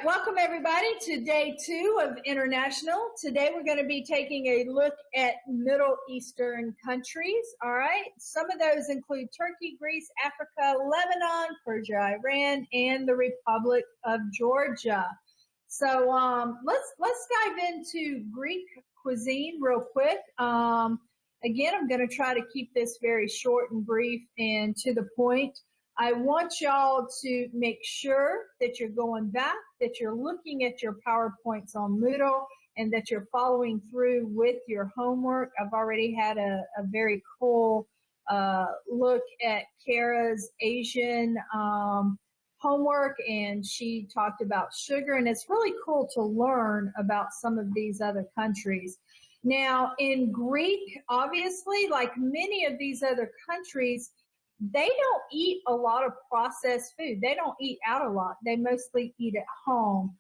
welcome everybody to day 2 of International. Today we're going to be taking a look at Middle Eastern countries. All right, some of those include Turkey, Greece, Africa, Lebanon, Persia, Iran, and the Republic of Georgia. So let's dive into Greek cuisine real quick. Again, I'm going to try to keep this very short and brief and to the point. I want y'all to make sure that you're going back, that you're looking at your PowerPoints on Moodle, and that you're following through with your homework. I've already had a very cool look at Kara's Asian homework, and she talked about sugar, and it's really cool to learn about some of these other countries. Now, in Greek, obviously, like many of these other countries, they don't eat a lot of processed food. They don't eat out a lot. They mostly eat at home.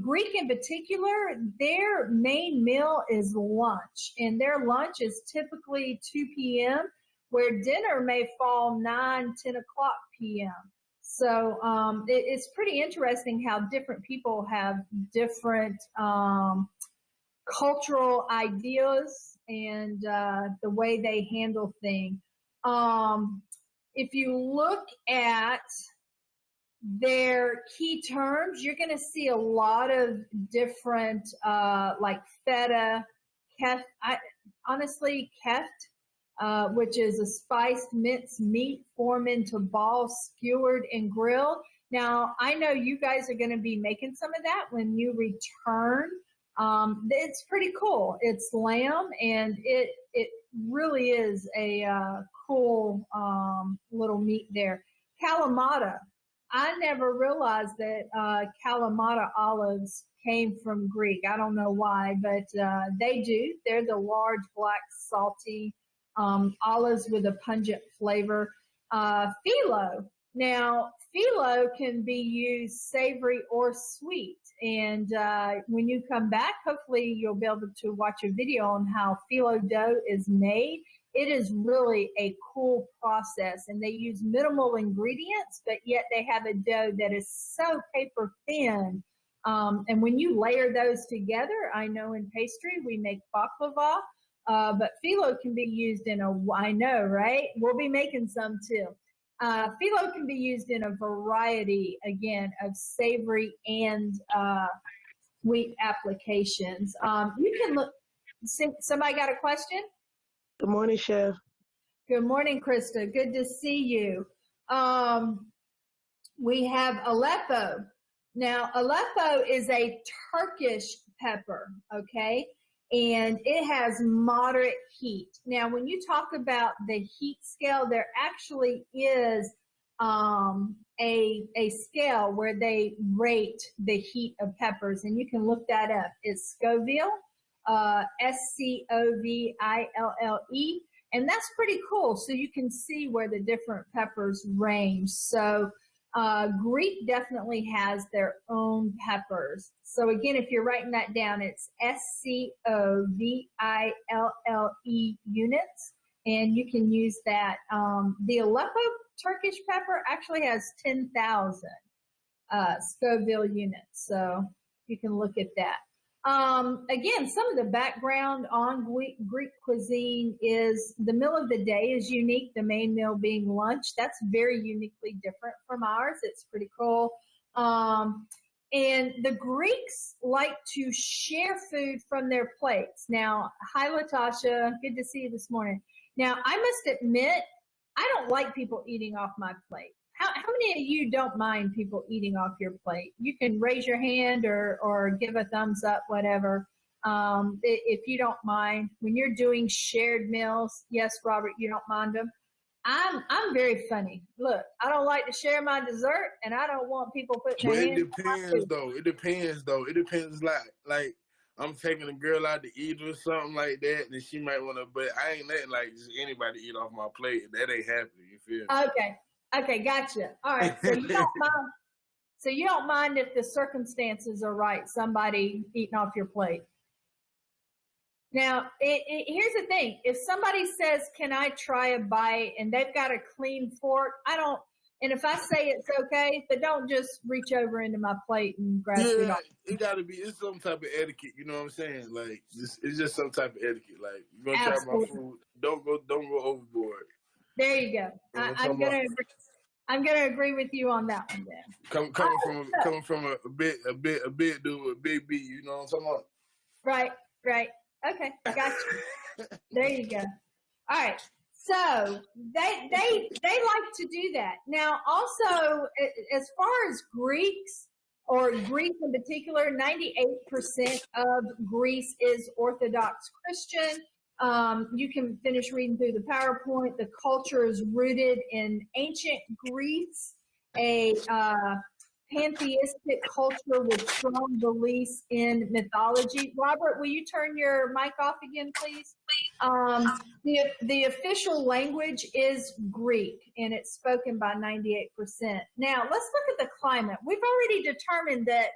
Greek in particular, their main meal is lunch, and their lunch is typically 2 p.m., where dinner may fall 9, 10 o'clock p.m. So it's pretty interesting how different people have different cultural ideas and the way they handle things. If you look at their key terms, you're going to see a lot of different, like feta, keft, keft, which is a spiced minced meat formed into balls, skewered and grilled. Now, I know you guys are going to be making some of that when you return. It's pretty cool. It's lamb, and it really is a cool little meat there. Kalamata. I never realized that Kalamata olives came from Greek. I don't know why, but they do. They're the large, black, salty olives with a pungent flavor. Phyllo. Now, phyllo can be used savory or sweet. And when you come back, hopefully you'll be able to watch a video on how phyllo dough is made. It is really a cool process, and they use minimal ingredients, but yet they have a dough that is so paper thin. And when you layer those together, I know in pastry we make baklava, but phyllo can be used in I know, right? We'll be making some too. Phyllo can be used in a variety, again, of savory and sweet applications. You can look. Somebody got a question? Good morning, Chef. Good morning, Krista. Good to see you. We have Aleppo. Now, Aleppo is a Turkish pepper, okay? And it has moderate heat. Now, when you talk about the heat scale, there actually is a scale where they rate the heat of peppers, and you can look that up. It's Scoville, Scoville, and that's pretty cool. So you can see where the different peppers range. So Greek definitely has their own peppers. So again, if you're writing that down, it's Scoville units, and you can use that. The Aleppo Turkish pepper actually has 10,000 Scoville units, so you can look at that. Again, some of the background on Greek cuisine is the meal of the day is unique, the main meal being lunch. That's very uniquely different from ours. It's pretty cool. And the Greeks like to share food from their plates. Now, hi, Latasha. Good to see you this morning. Now, I must admit, I don't like people eating off my plate. How many of you don't mind people eating off your plate? You can raise your hand or give a thumbs up, whatever. If you don't mind, when you're doing shared meals, yes, Robert, you don't mind them. I'm very funny. Look, I don't like to share my dessert, and I don't want people putting their hands. It depends, though. It depends. Like I'm taking a girl out to eat or something like that, then she might want to. But I ain't letting like just anybody eat off my plate. That ain't happening. You feel me? Okay, gotcha. All right, so you don't mind. So you don't mind if the circumstances are right, somebody eating off your plate. Now, here's the thing. If somebody says, can I try a bite, and they've got a clean fork, And if I say it's okay, but don't just reach over into my plate and grab food off. It gotta be. It's some type of etiquette. You know what I'm saying? Like, it's just some type of etiquette. Like, you're gonna try my food. Don't go overboard. There you go. I'm gonna agree with you on that one then. Coming from a big dude with a big B. You know what I'm talking about? Right. Okay, gotcha. There you go. All right. So they like to do that. Now, also, as far as Greeks, or Greece in particular, 98% of Greece is Orthodox Christian. You can finish reading through the PowerPoint. The culture is rooted in ancient Greece, a pantheistic culture with strong beliefs in mythology. Robert, will you turn your mic off again, please? The official language is Greek, and it's spoken by 98%. Now, let's look at the climate. We've already determined that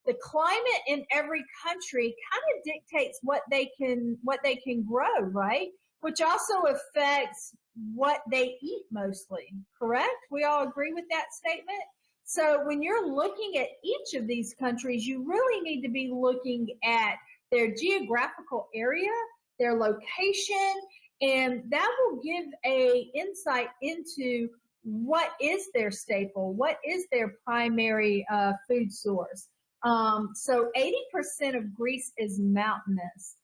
the climate in every country kind of dictates what they can grow, right? Which also affects what they eat mostly, correct? We all agree with that statement? So when you're looking at each of these countries, you really need to be looking at their geographical area, their location, and that will give a insight into what is their staple, what is their primary food source. So 80% of Greece is mountainous.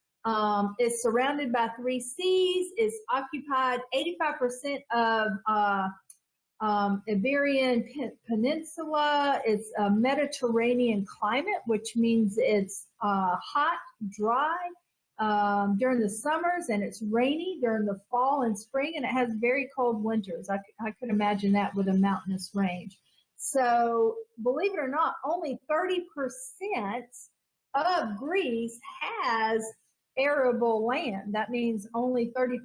It's surrounded by 3 seas, is occupied 85% of Iberian Peninsula. It's a Mediterranean climate, which means it's hot, dry during the summers, and it's rainy during the fall and spring, and it has very cold winters. I could imagine that with a mountainous range. So believe it or not, only 30% of Greece has arable land. That means only 30%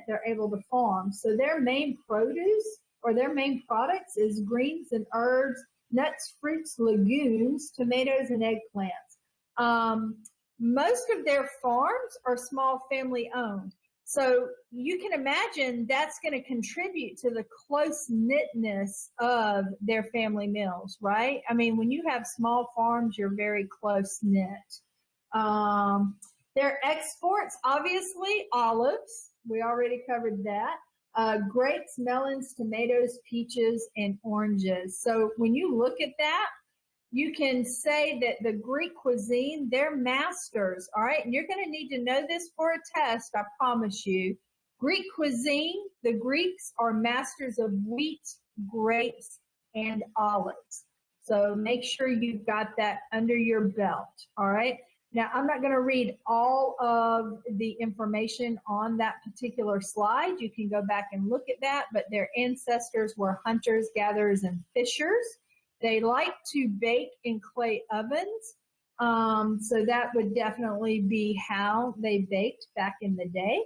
they're able to farm. So their main produce or their main products is greens and herbs, nuts, fruits, legumes, tomatoes, and eggplants. Most of their farms are small family owned. So you can imagine that's going to contribute to the close-knitness of their family meals, right? I mean, when you have small farms, you're very close-knit. Their exports, obviously, olives. We already covered that. Grapes, melons, tomatoes, peaches, and oranges. So when you look at that, you can say that the Greek cuisine, they're masters, all right? And you're going to need to know this for a test, I promise you. Greek cuisine, the Greeks are masters of wheat, grapes, and olives. So make sure you've got that under your belt, all right? Now, I'm not going to read all of the information on that particular slide. You can go back and look at that, but their ancestors were hunters, gatherers, and fishers. They like to bake in clay ovens, so that would definitely be how they baked back in the day.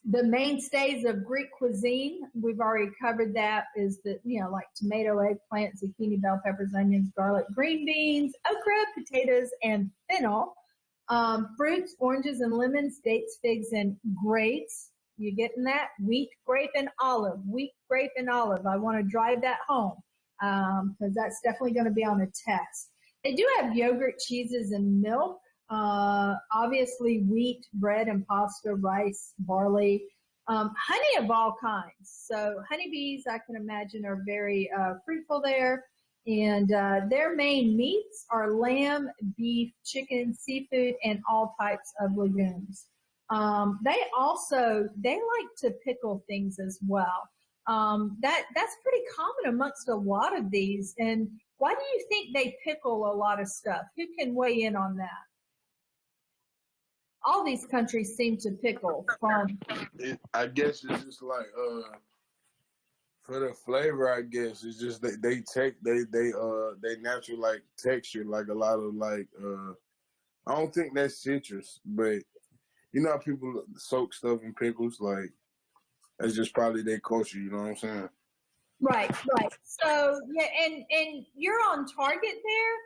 The mainstays of Greek cuisine, we've already covered that, is the, like tomato, eggplant, zucchini, bell peppers, onions, garlic, green beans, okra, potatoes, and fennel. Fruits, oranges and lemons, dates, figs, and grapes. You getting that? Wheat, grape, and olive. Wheat, grape, and olive. I want to drive that home because that's definitely going to be on a test. They do have yogurt, cheeses, and milk. Obviously wheat, bread, and pasta, rice, barley, honey of all kinds. So honeybees, I can imagine, are very fruitful there. And their main meats are lamb, beef, chicken, seafood, and all types of legumes. They like to pickle things as well. That's pretty common amongst a lot of these. And why do you think they pickle a lot of stuff? Who can weigh in on that? All these countries seem to pickle. I guess it's just like for the flavor. I guess it's just they natural like texture, like a lot of like I don't think that's citrus, but you know how people soak stuff in pickles, like that's just probably their culture. You know what I'm saying? Right. So yeah, and you're on target there.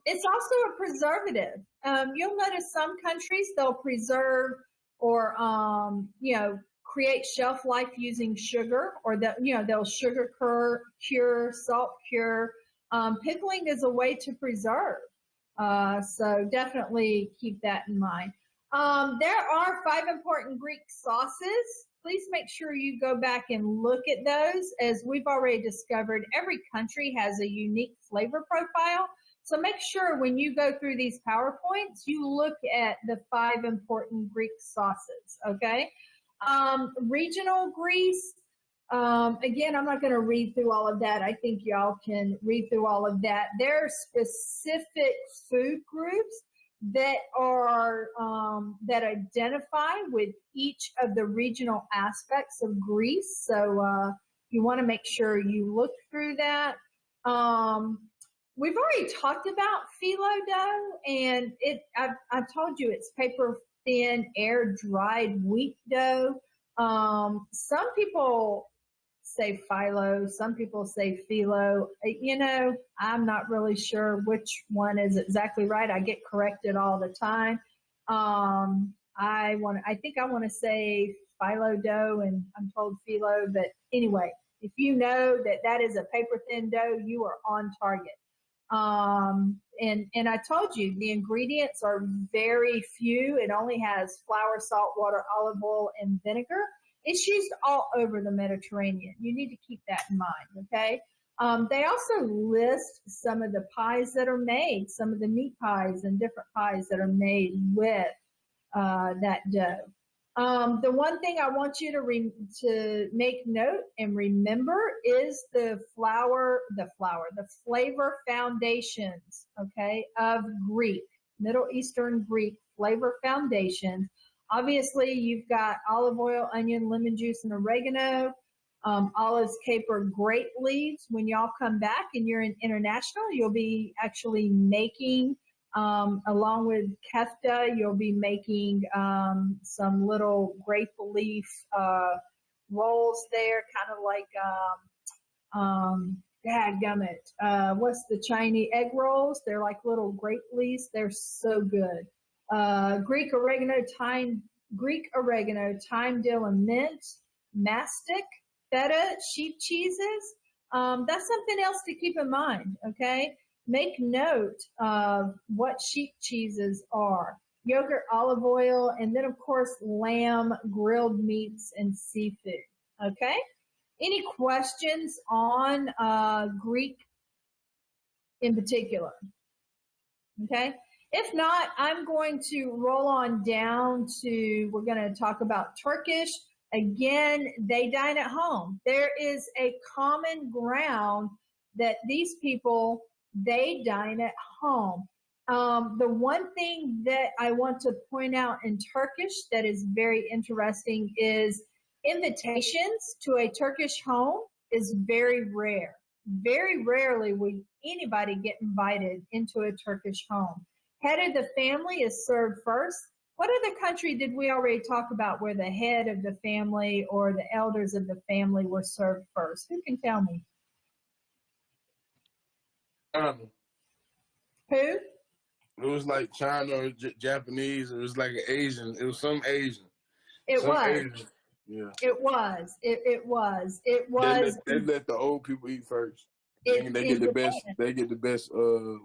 It's also a preservative. You'll notice some countries they'll preserve or create shelf life using sugar, or they'll sugar cure, salt cure. Pickling is a way to preserve. So definitely keep that in mind. There are 5 important Greek sauces. Please make sure you go back and look at those. As we've already discovered, every country has a unique flavor profile. So make sure when you go through these PowerPoints, you look at the 5 important Greek sauces, okay? Regional Greece, again, I'm not going to read through all of that. I think y'all can read through all of that. There are specific food groups that are that identify with each of the regional aspects of Greece. So you want to make sure you look through that. We've already talked about phyllo dough, and I've told you it's paper thin, air dried wheat dough. Some people say phyllo, some people say phyllo. You know, I'm not really sure which one is exactly right. I get corrected all the time. I think I want to say phyllo dough, and I'm told phyllo, but anyway, if you know that that is a paper thin dough, you are on target. And I told you the ingredients are very few. It only has flour, salt, water, olive oil, and vinegar. It's used all over the Mediterranean. You need to keep that in mind, okay? They also list some of the pies that are made, some of the meat pies and different pies that are made with that dough. The one thing I want you to make note and remember is the flavor foundations, okay, of Greek, Middle Eastern Greek flavor foundations. Obviously, you've got olive oil, onion, lemon juice, and oregano, olives, caper, grape leaves. When y'all come back and you're in international, you'll be actually making, along with kefta, you'll be making some little grape leaf rolls there, kind of like, dadgummit, what's the Chinese egg rolls? They're like little grape leaves. They're so good. Greek oregano, thyme, dill, and mint, mastic, feta, sheep cheeses. That's something else to keep in mind, okay? Make note of what sheep cheeses are. Yogurt, olive oil, and then, of course, lamb, grilled meats, and seafood, okay? Any questions on Greek in particular? Okay? If not, I'm going to roll on down to, we're going to talk about Turkish. Again, they dine at home. There is a common ground that these people, they dine at home. The one thing that I want to point out in Turkish that is very interesting is invitations to a Turkish home is very rare. Very rarely will anybody get invited into a Turkish home. Head of the family is served first. What other country did we already talk about where the head of the family or the elders of the family were served first? Who can tell me? China. Who? It was like China or Japanese. It was like an Asian. It was some Asian. It was. Asian. Yeah. It was. It was. It was. They let the old people eat first. They get the best. They get the best.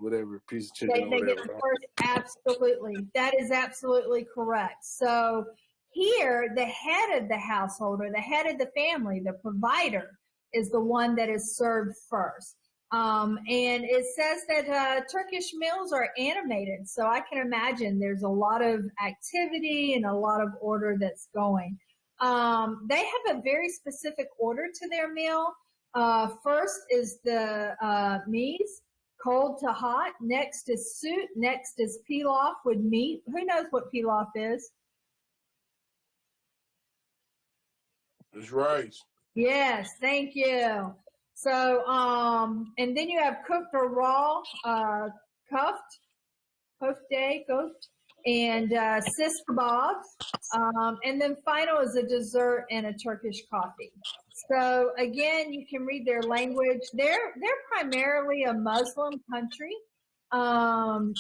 Whatever piece of chicken. They get the first. Absolutely, that is absolutely correct. So here, the head of the household or the head of the family, the provider, is the one that is served first. And it says that Turkish meals are animated, so I can imagine there's a lot of activity and a lot of order that's going. They have a very specific order to their meal. First is the meats, cold to hot. Next is soup. Next is pilaf with meat. Who knows what pilaf is? It's rice. Yes, thank you. So, and then you have cooked or raw, kofte, and sis kebabs. And then final is a dessert and a Turkish coffee. So again, you can read their language. They're primarily a Muslim country.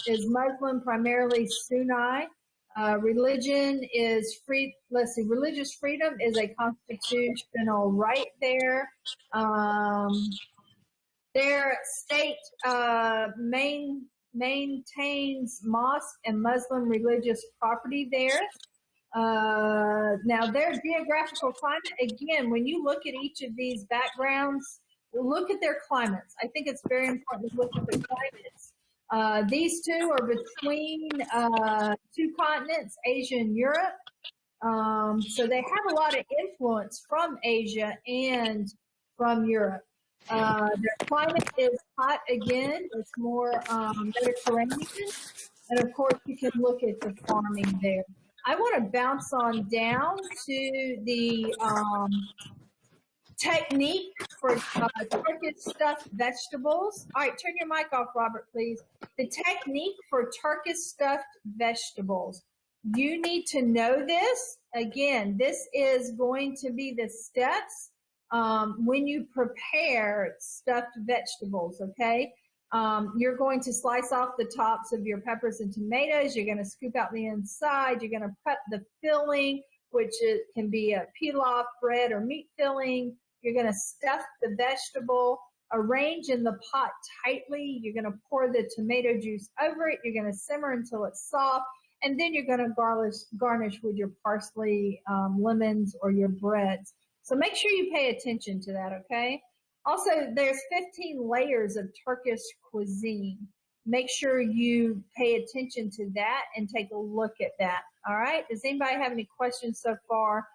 Is Muslim, primarily Sunni. Religion is free. Let's see. Religious freedom is a constitutional right there. Their state maintains mosque and Muslim religious property there. Now, their geographical climate, again, when you look at each of these backgrounds, look at their climates. I think it's very important to look at the climates. These two are between two continents, Asia and Europe. So they have a lot of influence from Asia and from Europe. Their climate is hot again. It's more Mediterranean. And of course, you can look at the farming there. I want to bounce on down to the technique for Turkish stuffed vegetables. All right, turn your mic off, Robert, please. The technique for Turkish stuffed vegetables. You need to know this. Again, this is going to be the steps when you prepare stuffed vegetables, okay? You're going to slice off the tops of your peppers and tomatoes. You're going to scoop out the inside. You're going to prep the filling, which can be a pilaf, bread, or meat filling. You're going to stuff the vegetable, arrange in the pot tightly. You're going to pour the tomato juice over it. You're going to simmer until it's soft. And then you're going to garnish with your parsley, lemons, or your breads. So make sure you pay attention to that, okay? Also, there's 15 layers of Turkish cuisine. Make sure you pay attention to that and take a look at that, all right? Does anybody have any questions so far?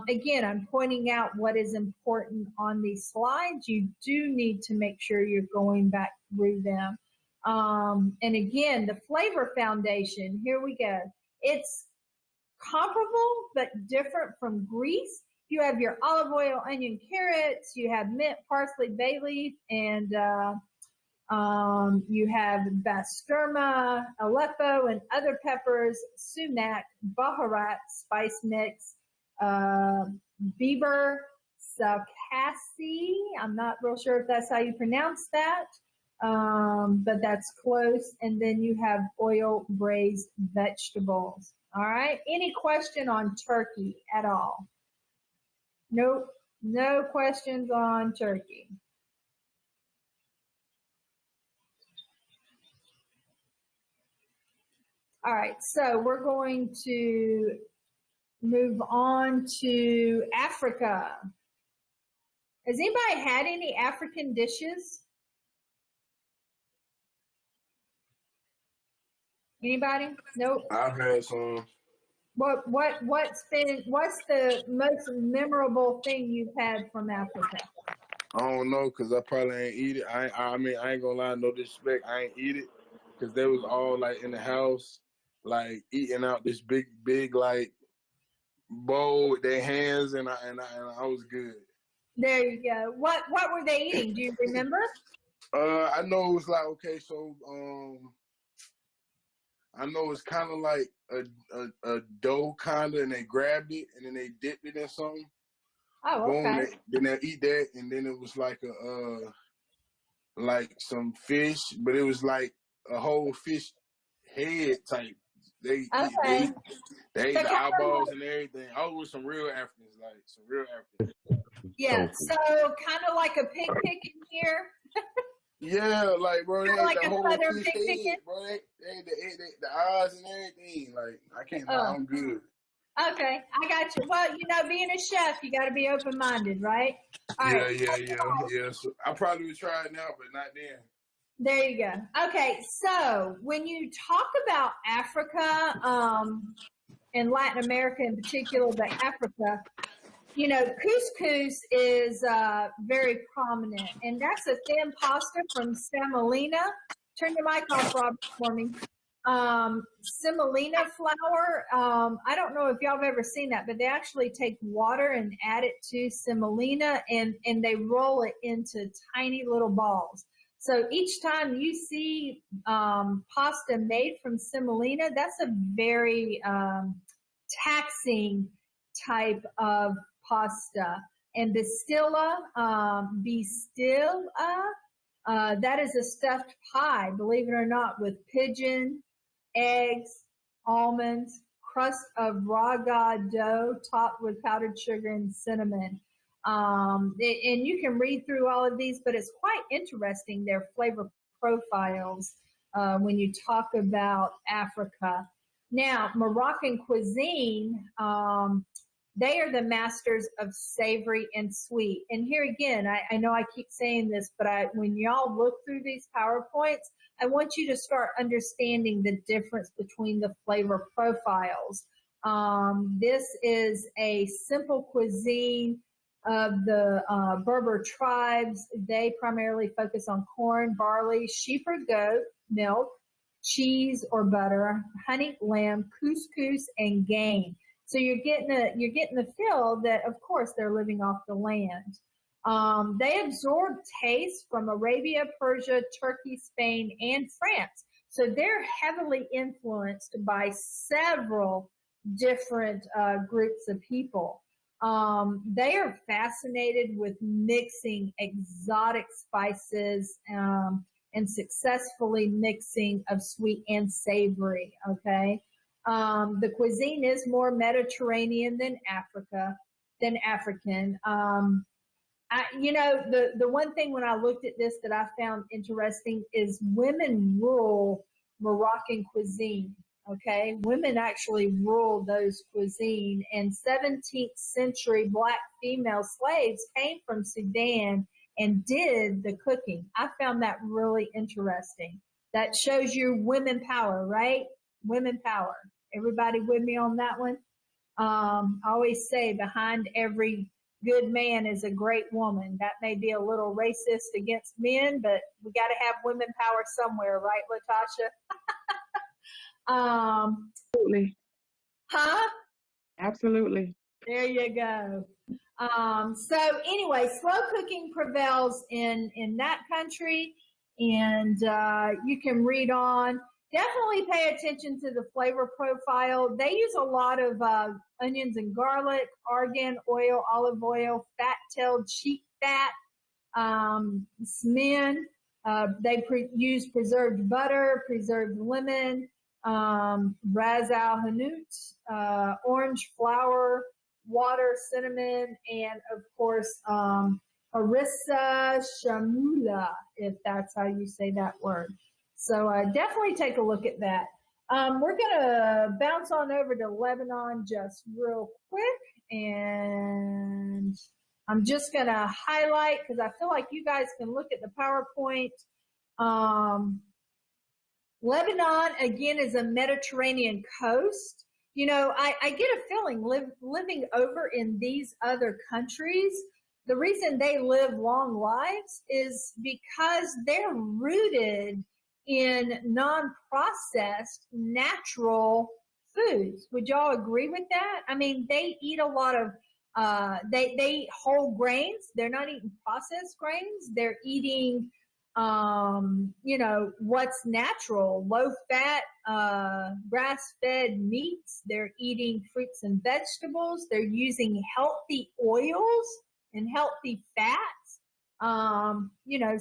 Again, I'm pointing out what is important on these slides. You do need to make sure you're going back through them. And again, the flavor foundation, here we go. It's comparable but different from Greece. You have your olive oil, onion, carrots. You have mint, parsley, bay leaf, and you have basturma, Aleppo, and other peppers, sumac, baharat, spice mix, biber, salkasi. I'm not real sure if that's how you pronounce that, but that's close. And then you have oil braised vegetables. All right. Any question on turkey at all? Nope, no questions on turkey. All right, so we're going to move on to Africa. Has anybody had any African dishes? Anybody? Nope. I've had some. What's the most memorable thing you've had from Africa? I don't know, cause I probably ain't eat it. I mean, I ain't gonna lie, no disrespect, I ain't eat it, cause they was all like in the house, like eating out this big like bowl with their hands, and I was good. There you go. What were they eating? Do you remember? I know it was like, okay, so I know it's kind of like a dough kind of, and they grabbed it and then they dipped it in something. Oh, okay. Boom, then they eat that, and then it was like like some fish, but it was like a whole fish head type. They okay. they ate the eyeballs and everything. I was with some real Africans, like some real Africans. Yeah, so kind of like a pig picking here. Yeah, like, bro, they like ate the whole fish pig head, bro. They ate the eyes and everything. Like, I can't lie, I'm good. Okay, I got you. Well, you know, being a chef, you got to be open-minded, right? All right. Yeah. So I probably would try it now, but not then. There you go. Okay, so when you talk about Africa, and Latin America in particular, but Africa, you know, couscous is very prominent, and that's a thin pasta from semolina. Turn your mic off, Rob, for me. Semolina flour. I don't know if y'all have ever seen that, but they actually take water and add it to semolina, and they roll it into tiny little balls. So each time you see pasta made from semolina, that's a very taxing type of pasta. And bistilla, that is a stuffed pie, believe it or not, with pigeon, eggs, almonds, crust of raga dough topped with powdered sugar and cinnamon. And you can read through all of these, but it's quite interesting, their flavor profiles when you talk about Africa. Now, Moroccan cuisine, they are the masters of savory and sweet. And here again, I know I keep saying this, but when y'all look through these PowerPoints, I want you to start understanding the difference between the flavor profiles. This is a simple cuisine of the Berber tribes. They primarily focus on corn, barley, sheep or goat, milk, cheese or butter, honey, lamb, couscous, and game. So you're getting the feel that, of course, they're living off the land. They absorb taste from Arabia, Persia, Turkey, Spain, and France. So they're heavily influenced by several different groups of people. They are fascinated with mixing exotic spices and successfully mixing of sweet and savory, okay? The cuisine is more Mediterranean than African. The one thing when I looked at this that I found interesting is women rule Moroccan cuisine, okay? Women actually rule those cuisine, and 17th century black female slaves came from Sudan and did the cooking. I found that really interesting. That shows you women power, right? Women power. Everybody with me on that one? I always say behind every good man is a great woman. That may be a little racist against men, but we got to have women power somewhere, right, Latasha? Absolutely. Huh? Absolutely. There you go. So anyway, slow cooking prevails in that country, and you can read on. Definitely pay attention to the flavor profile. They use a lot of onions and garlic, argan oil, olive oil, fat-tailed sheep fat, smen. They use preserved butter, preserved lemon, ras al hanout, orange flower, water, cinnamon, and of course, harissa shamula, if that's how you say that word. So definitely take a look at that. We're going to bounce on over to Lebanon just real quick, and I'm just going to highlight because I feel like you guys can look at the PowerPoint. Lebanon, again, is a Mediterranean coast. You know, I get a feeling living over in these other countries, the reason they live long lives is because they're rooted in non-processed natural foods. Would y'all agree with that? I mean, they eat a lot of, they eat whole grains. They're not eating processed grains. They're eating, you know, what's natural, low fat, grass-fed meats. They're eating fruits and vegetables. They're using healthy oils and healthy fats. You know,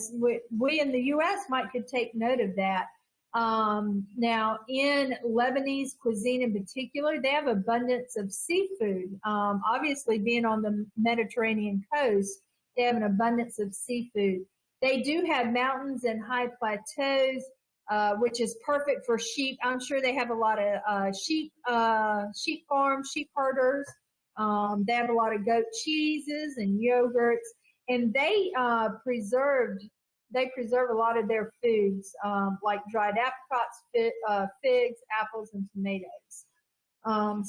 we in the U.S. could take note of that. Now, in Lebanese cuisine in particular, they have abundance of seafood. Obviously, being on the Mediterranean coast, they have an abundance of seafood. They do have mountains and high plateaus, which is perfect for sheep. I'm sure they have a lot of sheep farms, sheep herders. They have a lot of goat cheeses and yogurts. And they preserve a lot of their foods, like dried apricots, figs, apples, and tomatoes.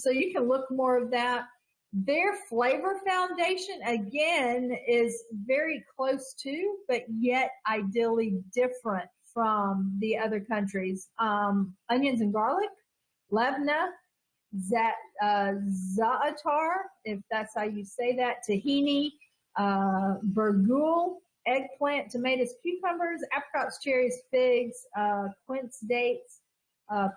So you can look more of that. Their flavor foundation, again, is very close to, but yet ideally different from the other countries. Onions and garlic, labna, za'atar, if that's how you say that, tahini, burgul, eggplant, tomatoes, cucumbers, apricots, cherries, figs, quince dates,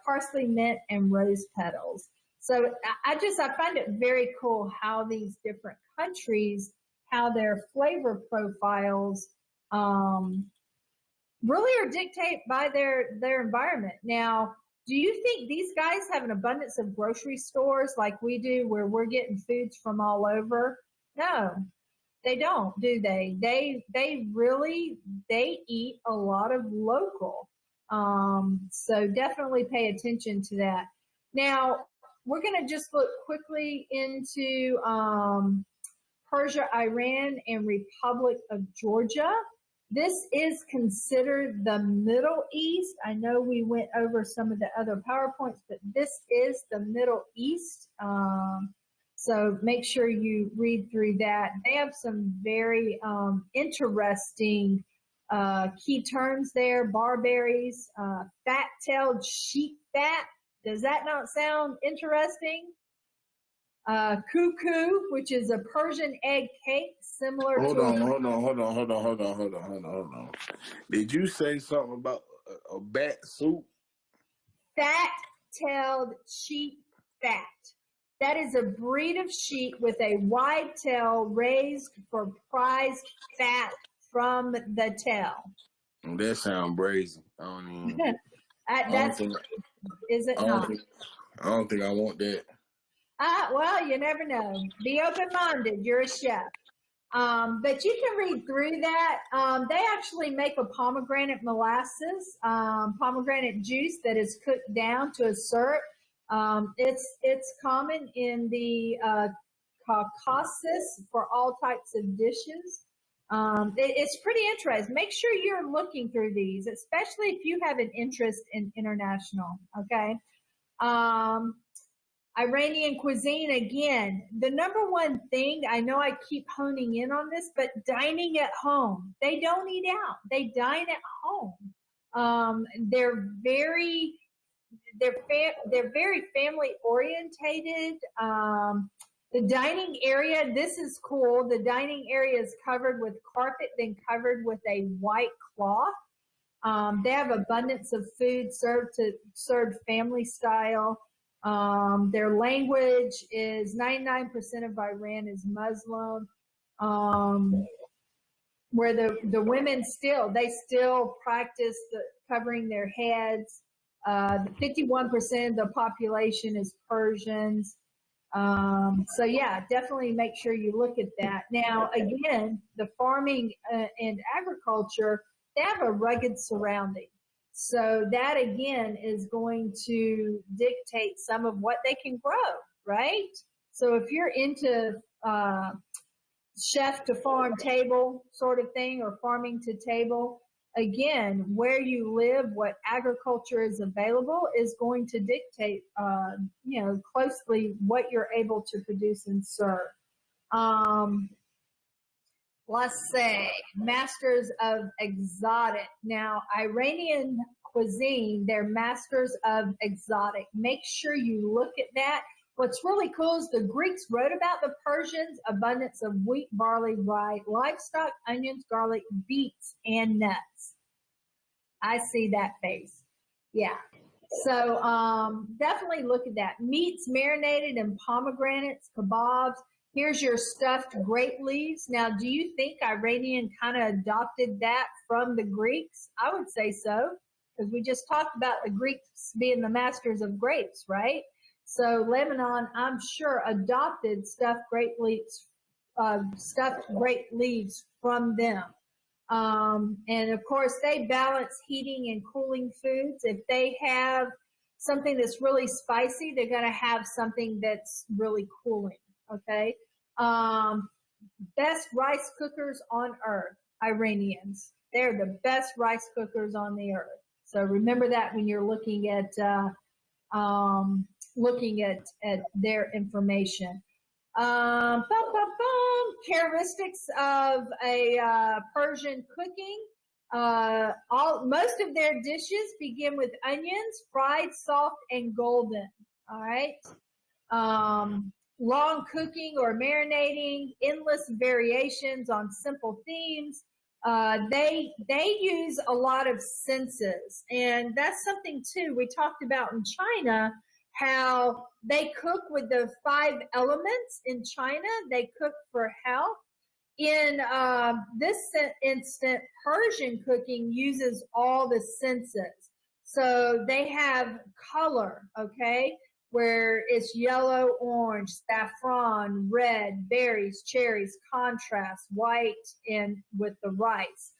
parsley, mint, and rose petals. So I find it very cool how these different countries, how their flavor profiles really are dictated by their environment. Now, Do you think these guys have an abundance of grocery stores like we do where we're getting foods from all over? No, they don't, do they? They really, they eat a lot of local. So definitely pay attention to that. Now, we're going to just look quickly into Persia, Iran, and Republic of Georgia. This is considered the Middle East. I know we went over some of the other PowerPoints, but this is the Middle East. So make sure you read through that. They have some very interesting key terms there. Barberries, fat-tailed sheep fat. Does that not sound interesting? Cuckoo, which is a Persian egg cake similar Hold to on. Did you say something about a bat soup? Fat-tailed sheep fat. That is a breed of sheep with a wide tail raised for prized fat from the tail. That sounds brazen. I don't even. Is it not? I don't think I want that. Well, you never know. Be open-minded. You're a chef. But you can read through that. They actually make a pomegranate molasses, pomegranate juice that is cooked down to a syrup. It's common in the Caucasus for all types of dishes. It's pretty interesting. Make sure you're looking through these, especially if you have an interest in international, okay? Iranian cuisine, again, the number one thing, I know I keep honing in on this, but dining at home. They don't eat out. They dine at home. They're very family orientated. The dining area, this is cool. The dining area is covered with carpet, then covered with a white cloth. They have abundance of food served family style. Their language is 99% of Iran is Muslim, where the women still practice covering their heads. 51% of the population is Persians. So yeah, definitely make sure you look at that. Now, again, the farming and agriculture, they have a rugged surrounding. So that, again, is going to dictate some of what they can grow, right? So if you're into chef to farm table sort of thing, or farming to table, again, where you live, what agriculture is available is going to dictate, closely what you're able to produce and serve. Let's say masters of exotic. Now, Iranian cuisine, they're masters of exotic. Make sure you look at that. What's really cool is the Greeks wrote about the Persians, abundance of wheat, barley, rye, livestock, onions, garlic, beets, and nuts. I see that face. Yeah. So definitely look at that. Meats marinated in pomegranates, kebabs. Here's your stuffed grape leaves. Now, do you think Iranian kind of adopted that from the Greeks? I would say so, because we just talked about the Greeks being the masters of grapes, right? So Lebanon, I'm sure, adopted stuffed grape leaves from them. And of course, they balance heating and cooling foods. If they have something that's really spicy, they're going to have something that's really cooling. Okay. Best rice cookers on earth, Iranians. They're the best rice cookers on the earth. So remember that when you're looking at their information. Characteristics of a Persian cooking. Most of their dishes begin with onions, fried, soft, and golden. All right. Long cooking or marinating, endless variations on simple themes. They use a lot of senses, and that's something too we talked about in China, how they cook with the 5 elements. In China, they cook for health. In this instant, Persian cooking uses all the senses. So they have color, okay, where it's yellow, orange, saffron, red, berries, cherries, contrast, white, and with the rice.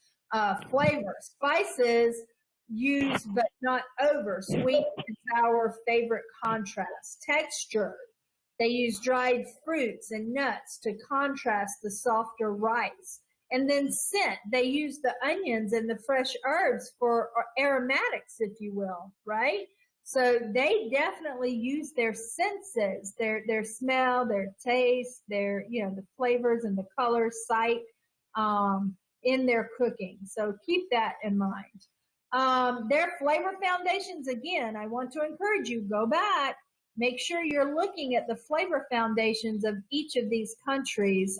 Flavor, spices used but not over, sweet and sour, favorite contrast. Texture, they use dried fruits and nuts to contrast the softer rice. And then scent, they use the onions and the fresh herbs for aromatics, if you will, right? So they definitely use their senses, their smell, their taste, their, the flavors and the colors, sight, in their cooking. So keep that in mind. Their flavor foundations, again, I want to encourage you, go back, make sure you're looking at the flavor foundations of each of these countries.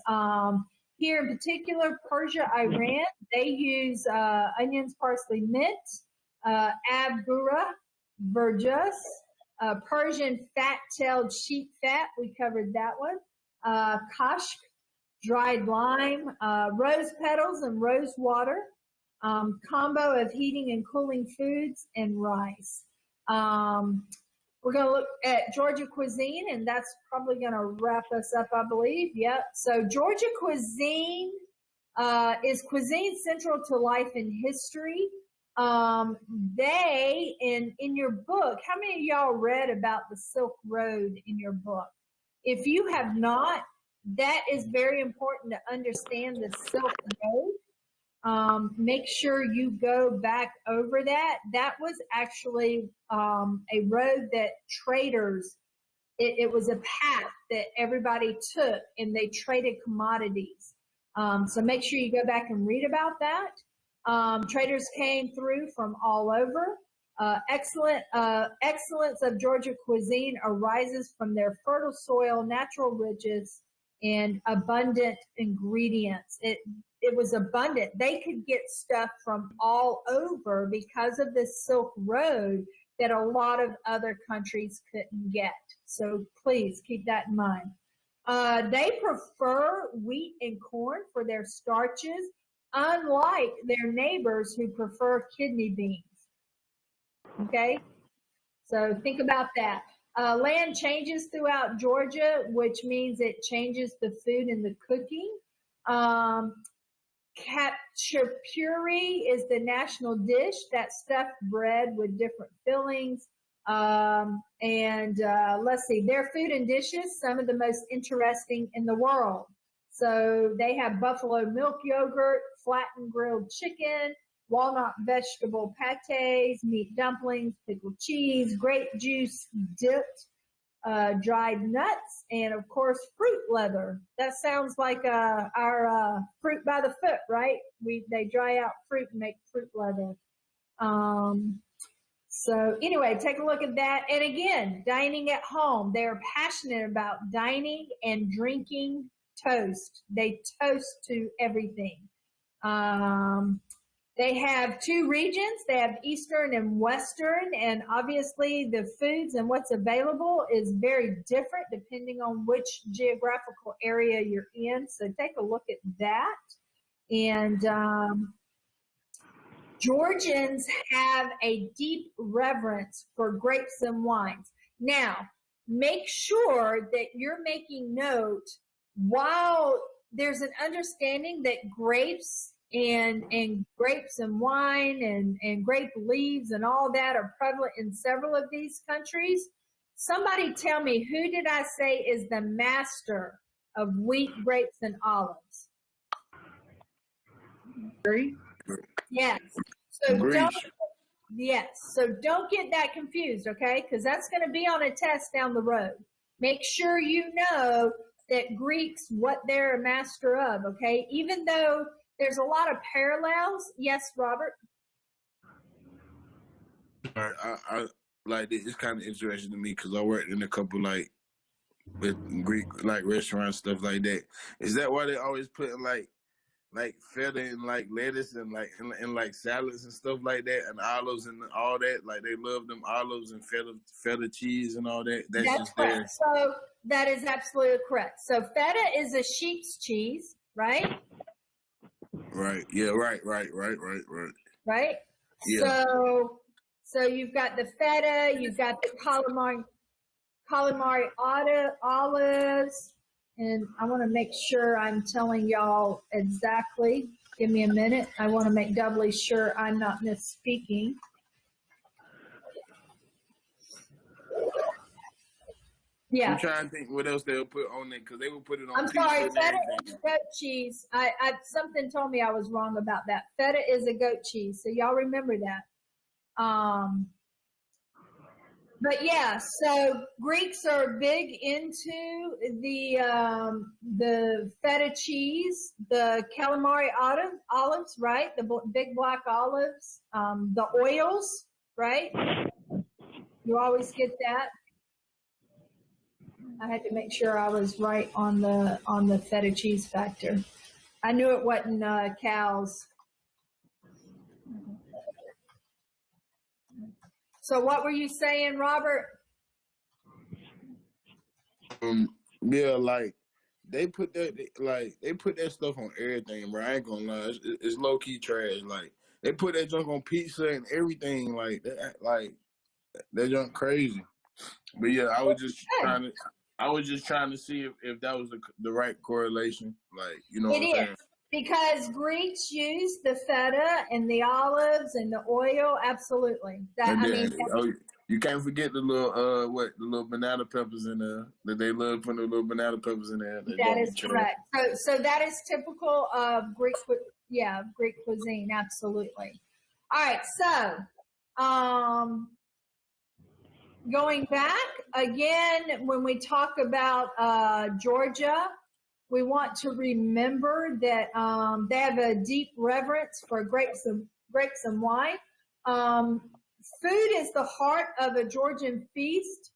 Here in particular, Persia, Iran, they use onions, parsley, mint, abura, verjus, Persian fat-tailed sheep fat, we covered that one, kashk, dried lime, rose petals and rose water, combo of heating and cooling foods, and rice. We're going to look at Georgia cuisine, and that's probably going to wrap us up, I believe. Yep. So Georgia cuisine is cuisine central to life and history. They, in your book, how many of y'all read about the Silk Road in your book? If you have not, that is very important to understand the Silk Road. Make sure you go back over that. That was actually a road that traders, it was a path that everybody took, and they traded commodities. So make sure you go back and read about that. Traders came through from all over. Excellence of Georgia cuisine arises from their fertile soil, natural riches, and abundant ingredients. It was abundant. They could get stuff from all over because of this Silk Road that a lot of other countries couldn't get. So please keep that in mind. They prefer wheat and corn for their starches, unlike their neighbors who prefer kidney beans. Okay? So think about that. Land changes throughout Georgia, which means it changes the food and the cooking. Khachapuri is the national dish, that stuffed bread with different fillings. Let's see, their food and dishes, some of the most interesting in the world. So they have buffalo milk yogurt, flattened grilled chicken, walnut vegetable pates, meat dumplings, pickled cheese, grape juice dipped, dried nuts, and of course fruit leather. That sounds like our fruit by the foot, right? They dry out fruit and make fruit leather. So anyway, take a look at that. And again, dining at home. They're passionate about dining and drinking toast. They toast to everything. They have two regions. They have Eastern and Western, and obviously the foods and what's available is very different depending on which geographical area you're in. So take a look at that. And Georgians have a deep reverence for grapes and wines. Now, make sure that you're making note while there's an understanding that grapes and grapes and wine and grape leaves and all that are prevalent in several of these countries. Somebody tell me, who did I say is the master of wheat, grapes, and olives? Greece. Yes. So Greece. don't get that confused, okay? Because that's going to be on a test down the road. Make sure you know that Greeks, what they're a master of, okay? Even though there's a lot of parallels. Yes, Robert? I like it's kind of interesting to me because I worked in a couple with Greek restaurants, stuff like that. Is that why they always put like feta and lettuce and salads and stuff like that, and olives and all that? Like they love them olives and feta cheese and all that. That's just correct. there. So that is absolutely correct. So feta is a sheep's cheese, right? Right. Yeah. Right. Right. Yeah. So you've got the feta, you've got the calamari olives, and I want to make sure I'm telling y'all exactly. Give me a minute. I want to make doubly sure I'm not misspeaking. Yeah. I'm trying to think what else they'll put on it, because they will put it on. I'm sorry, feta is goat cheese. Something told me I was wrong about that. Feta is a goat cheese, so y'all remember that. But yeah, so Greeks are big into the feta cheese, the calamari olives, right? The big black olives, the oils, right? You always get that. I had to make sure I was right on the feta cheese factor. I knew it wasn't cows. So what were you saying, Robert? Yeah, like they put that stuff on everything, bro. I ain't gonna lie, it's low key trash. Like they put that junk on pizza and everything, like that junk crazy. But yeah, I was just trying to see if that was the right correlation. Like, you know what I'm saying? Because Greeks use the feta and the olives and the oil, absolutely. You can't forget the little banana peppers in there. That they love putting the little banana peppers in there. That is correct. So that is typical of Greek cuisine, absolutely. All right, so going back again, when we talk about Georgia, we want to remember that they have a deep reverence for grapes and wine. Food is the heart of a Georgian feast.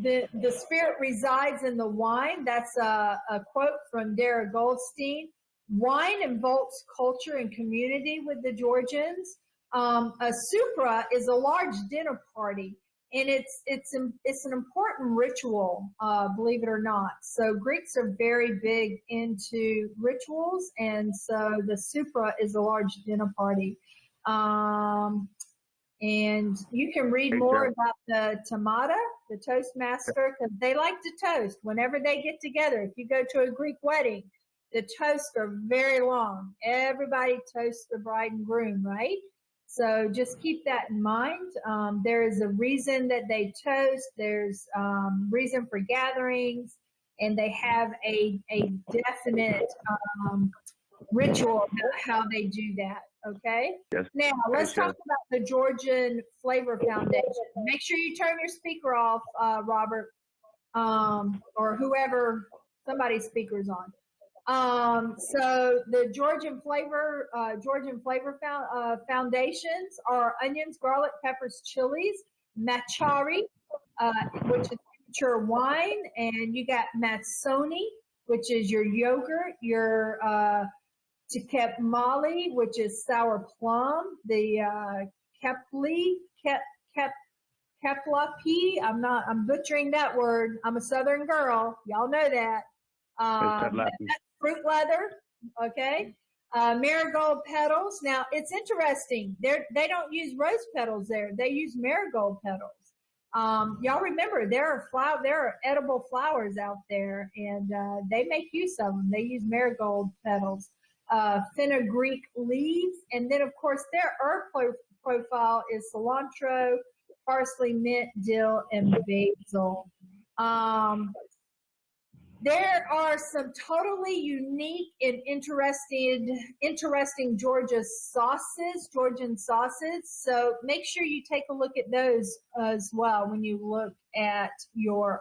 The spirit resides in the wine. That's a quote from Dara Goldstein. Wine invokes culture and community with the Georgians. A supra is a large dinner party. And it's an important ritual, believe it or not. So Greeks are very big into rituals, and so the supra is a large dinner party. And you can read more about the tamata, the toastmaster, because they like to toast whenever they get together. If you go to a Greek wedding, the toasts are very long. Everybody toasts the bride and groom, right? So just keep that in mind. There is a reason that they toast. There's reason for gatherings, and they have a definite ritual about how they do that. Okay. Yes. Now let's talk about the Georgian Flavor Foundation. Make sure you turn your speaker off, Robert, or whoever somebody's speaker's on. So the Georgian Flavor Foundations are onions, garlic, peppers, chilies, machari, which is mature wine, and you got matsoni, which is your yogurt, your tekepmali, which is sour plum, the keplapi. I'm butchering that word. I'm a Southern girl. Y'all know that. That's fruit leather, okay? Marigold petals. Now, it's interesting. They don't use rose petals there. They use marigold petals. Y'all remember, there are edible flowers out there, and they make use of them. They use marigold petals. Fenugreek leaves, and then, of course, their herb profile is cilantro, parsley, mint, dill, and basil. There are some totally unique and interesting Georgian sauces. So make sure you take a look at those as well when you look at your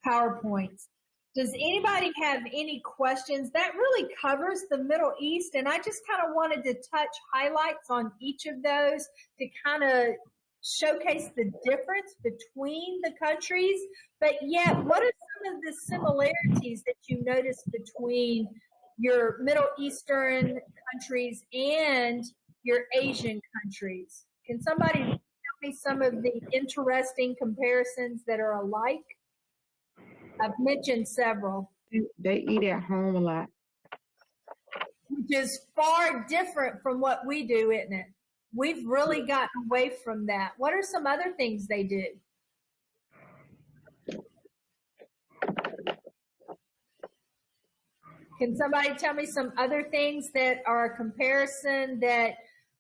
PowerPoints. Does anybody have any questions? That really covers the Middle East, and I just kind of wanted to touch highlights on each of those to kind of showcase the difference between the countries, but yet what are some of the similarities that you notice between your Middle Eastern countries and your Asian countries? Can somebody tell me some of the interesting comparisons that are alike? I've mentioned several. They eat at home a lot. Which is far different from what we do, isn't it? We've really gotten away from that. What are some other things they do? Can somebody tell me some other things that are a comparison that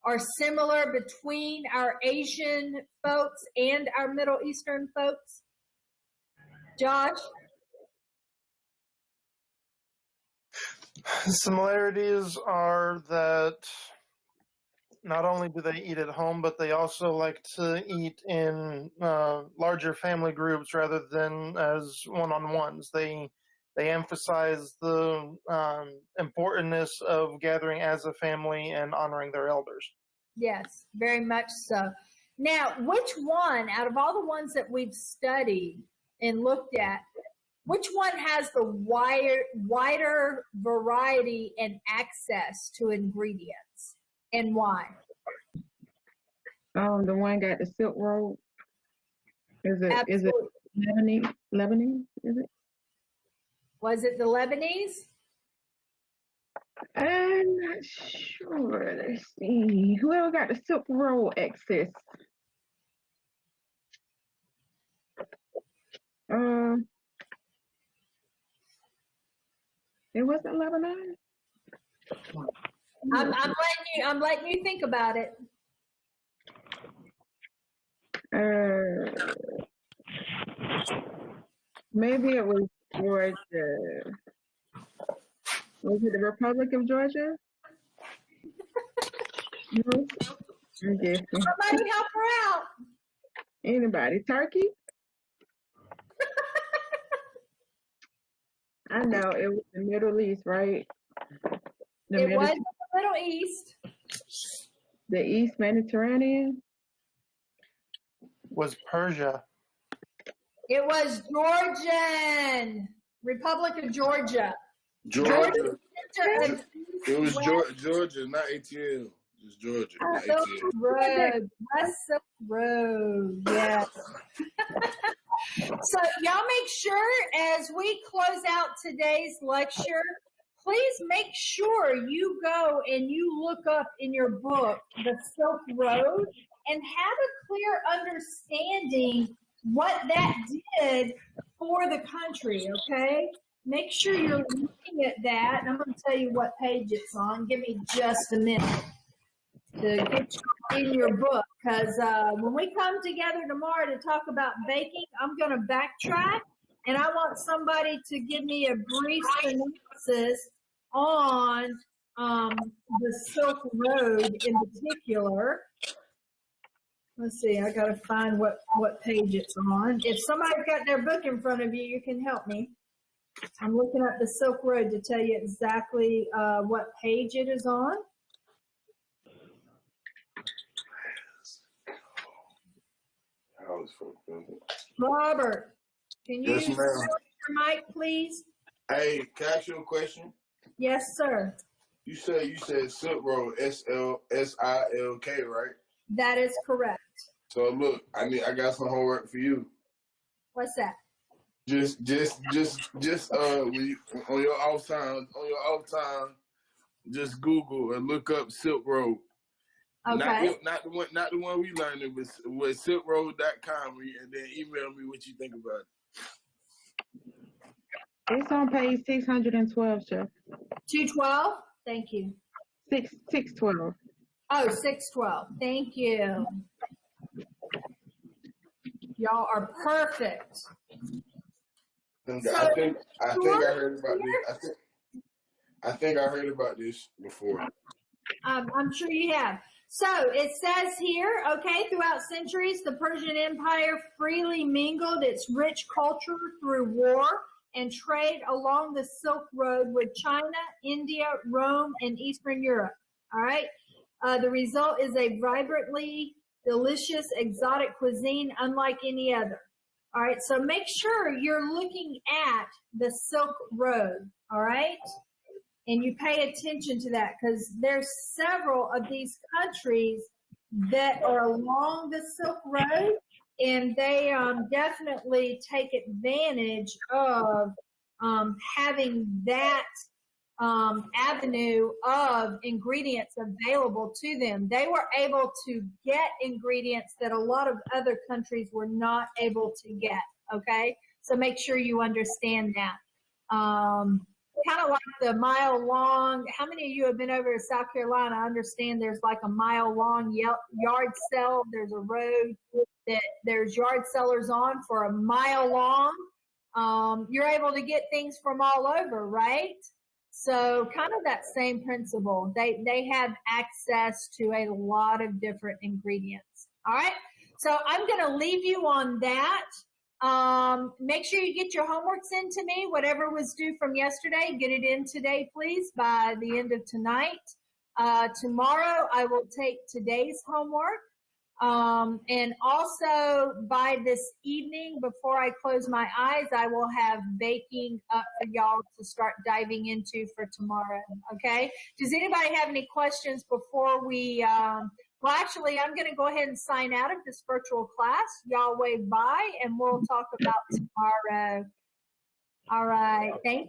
are similar between our Asian folks and our Middle Eastern folks? Josh? The similarities are that not only do they eat at home, but they also like to eat in larger family groups rather than as one-on-ones. They emphasize the importance of gathering as a family and honoring their elders. Yes, very much so. Now, which one, out of all the ones that we've studied and looked at, which one has the wider variety and access to ingredients, and why? The one got the Silk Road. Is it Absolutely. Lebanese? Is it? Was it the Lebanese? I'm not sure. Let's see. Whoever got the Silk Road access? It wasn't Lebanon. I'm letting you think about it. Maybe it was Georgia. Was it the Republic of Georgia? No. I'm guessing. Somebody help her out. Anybody? Turkey? I know it was the Middle East, right? It was the Middle East. The East Mediterranean? Was Persia. It was Georgian. Republic of Georgia. Georgia. It was Georgia, not ATL. It's Georgia, not ATL. Road. West Silk Road. Yes. So y'all make sure as we close out today's lecture, please make sure you go and you look up in your book the Silk Road and have a clear understanding what that did for the country, okay? Make sure you're looking at that. And I'm going to tell you what page it's on. Give me just a minute to get you in your book, because when we come together tomorrow to talk about baking, I'm going to backtrack, and I want somebody to give me a brief synopsis on the Silk Road in particular. Let's see, I got to find what page it's on. If somebody's got their book in front of you, you can help me. I'm looking at the Silk Road to tell you exactly what page it is on. Robert, can you use your mic, please? Hey, can I ask you a question? Yes, sir. You said Silk Road, SILK, right? That is correct. So look, I got some homework for you. What's that? Just when you, on your off time, just Google and look up Silk Road. Okay. Not the one we learned it, but with silkroad.com, and then email me what you think about it. It's on page 612, Chef. 212? Thank you. 612. Oh, 612. Thank you. Y'all are perfect. I think I heard about this. I think I heard about this before. I'm sure you have. So it says here, okay, throughout centuries, the Persian Empire freely mingled its rich culture through war and trade along the Silk Road with China, India, Rome, and Eastern Europe. All right. The result is a vibrantly delicious, exotic cuisine unlike any other. All right. So make sure you're looking at the Silk Road. All right. And you pay attention to that, because there's several of these countries that are along the Silk Road, and they definitely take advantage of having that avenue of ingredients available to them. They were able to get ingredients that a lot of other countries were not able to get, okay? So make sure you understand that. Kind of like the mile-long, how many of you have been over to South Carolina? I understand there's like a mile-long yard sale. There's a road that there's yard sellers on for a mile long. You're able to get things from all over, right? So kind of that same principle. They have access to a lot of different ingredients. All right. So I'm going to leave you on that. Make sure you get your homeworks in to me. Whatever was due from yesterday, get it in today, please, by the end of tonight. Tomorrow I will take today's homework. And also by this evening, before I close my eyes, I will have baking up for y'all to start diving into for tomorrow. Okay. Does anybody have any questions before we, well, actually, I'm going to go ahead and sign out of this virtual class. Y'all wave bye, and we'll talk about tomorrow. All right. Thank you.